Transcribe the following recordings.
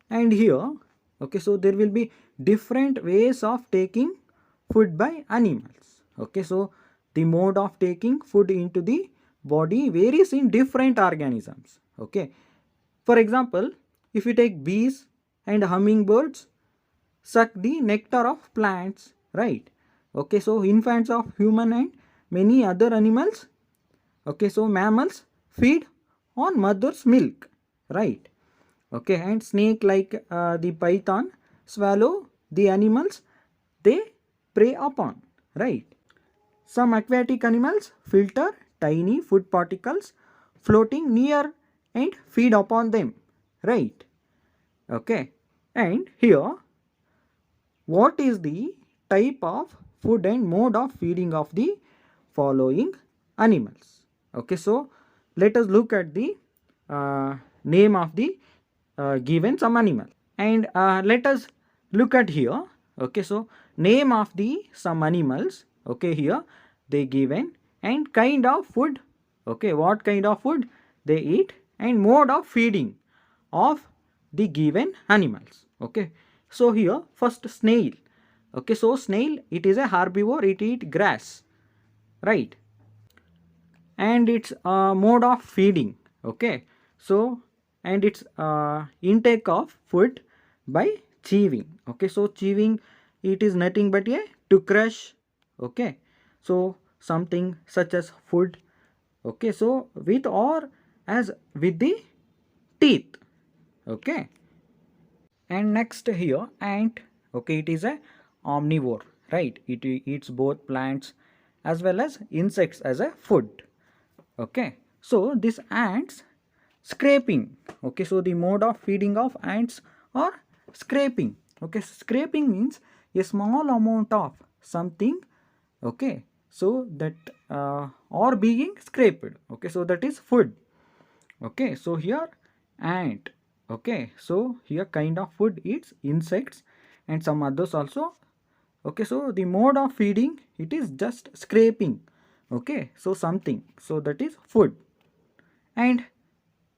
And here, okay, so there will be different ways of taking food by animals. Okay, so the mode of taking food into the body varies in different organisms. Okay, for example, if you take bees and hummingbirds suck the nectar of plants, right? Okay, so infants of human and many other animals, okay, so mammals feed on mother's milk, right? Okay, and snake like the python swallow the animals they prey upon, right? Some aquatic animals filter tiny food particles floating near and feed upon them, right? Okay, and here what is the type of food and mode of feeding of the following animals? Okay, so let us look at the name of the given some animal, and let us look at here. Okay, so name of the some animals. Okay, here they given and kind of food. Okay, what kind of food they eat and mode of feeding of the given animals. Okay, so here first snail. Okay, so snail, it is a herbivore, it eat grass, right? And its mode of feeding. Okay, so and its intake of food by chewing. Okay, so chewing, it is nothing but a to crush. Okay, so something such as food. Okay, so with or as with the teeth. Okay, and next here ant. Okay, it is a omnivore, right? It eats both plants as well as insects as a food. Okay, so this ants scraping. Okay, so the mode of feeding of ants are scraping. Okay, scraping means a small amount of something. Okay, so that or being scraped. Okay, so that is food. Okay, so here ant. Okay, so here kind of food eats insects and some others also. Okay, so the mode of feeding, it is just scraping. Okay, so something, so that is food. And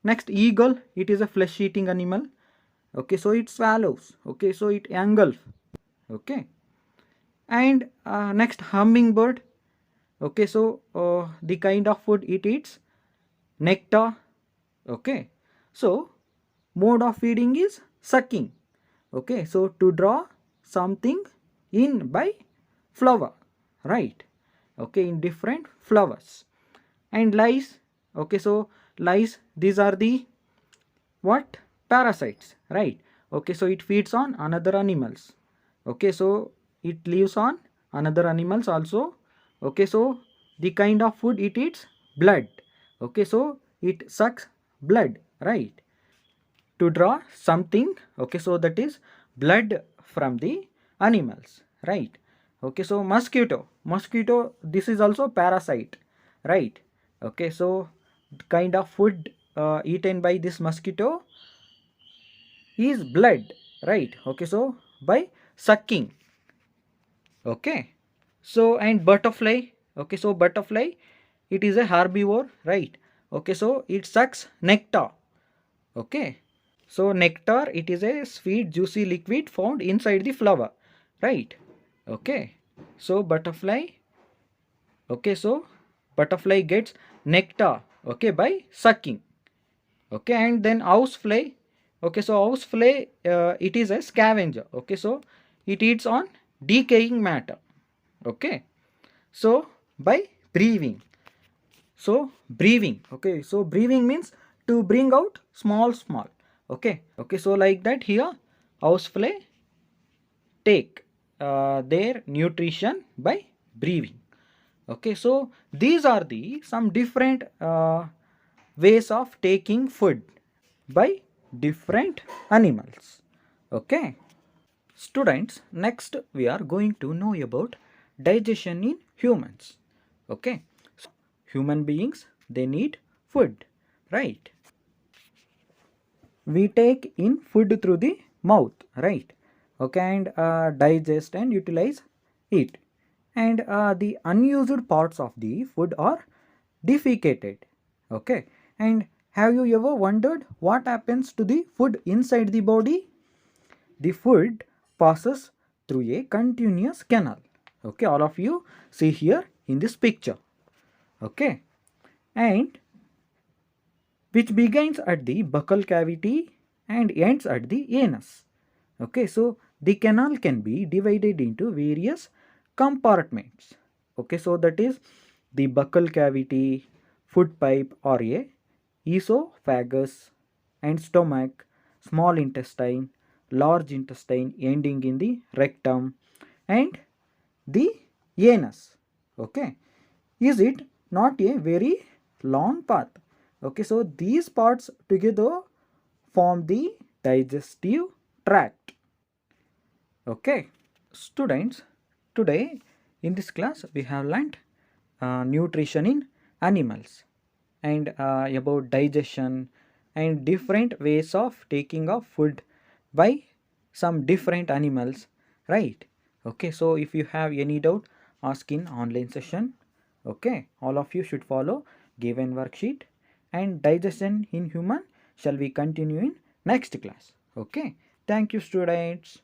next eagle, it is a flesh eating animal. Okay, so it swallows. Okay, so it engulf. Okay, and next hummingbird. Okay, so the kind of food it eats nectar. Okay, so mode of feeding is sucking. Okay, so to draw something in by flower, right? Okay, in different flowers. And lice. Okay, so lice, these are the what, parasites, right? Okay, so it feeds on another animals. Okay, so it lives on another animals also. Okay, so the kind of food it eats blood. Okay, so it sucks blood, right? To draw something. Okay, so that is blood from the animals, right? Okay, so mosquito, this is also parasite, right? Okay, so kind of food eaten by this mosquito is blood, right? Okay, so by sucking. Okay, so and butterfly. Okay, so butterfly, it is a herbivore, right? Okay, so it sucks nectar. Okay, so nectar, it is a sweet juicy liquid found inside the flower, right? Okay, so butterfly. Okay, so butterfly gets nectar, okay, by sucking. Okay, and then housefly. Okay, so housefly, it is a scavenger. Okay, so it eats on decaying matter. Okay, so by breathing. So breathing. Okay, so breathing means to bring out small. Okay, okay, so like that here housefly take their nutrition by breathing. Okay, so these are the some different ways of taking food by different animals. Okay, students, next we are going to know about digestion in humans. Okay, so human beings, they need food, right? We take in food through the mouth, right? Okay, and digest and utilize it. And the unused parts of the food are defecated. Okay, and have you ever wondered what happens to the food inside the body? the food passes through a continuous canal. Okay, all of you see here in this picture. Okay, and which begins at the buccal cavity and ends at the anus. Okay, so the canal can be divided into various compartments. Okay, so that is the buccal cavity, food pipe or a esophagus, and stomach, small intestine, large intestine ending in the rectum, and the anus. Okay, is it not a very long path? Okay, so these parts together form the digestive tract. Okay, students, today in this class we have learnt nutrition in animals and about digestion and different ways of taking of food by some different animals, right? Okay, so if you have any doubt, ask in online session. Okay, all of you should follow given worksheet, and digestion in human shall we continue in next class. Okay, thank you students.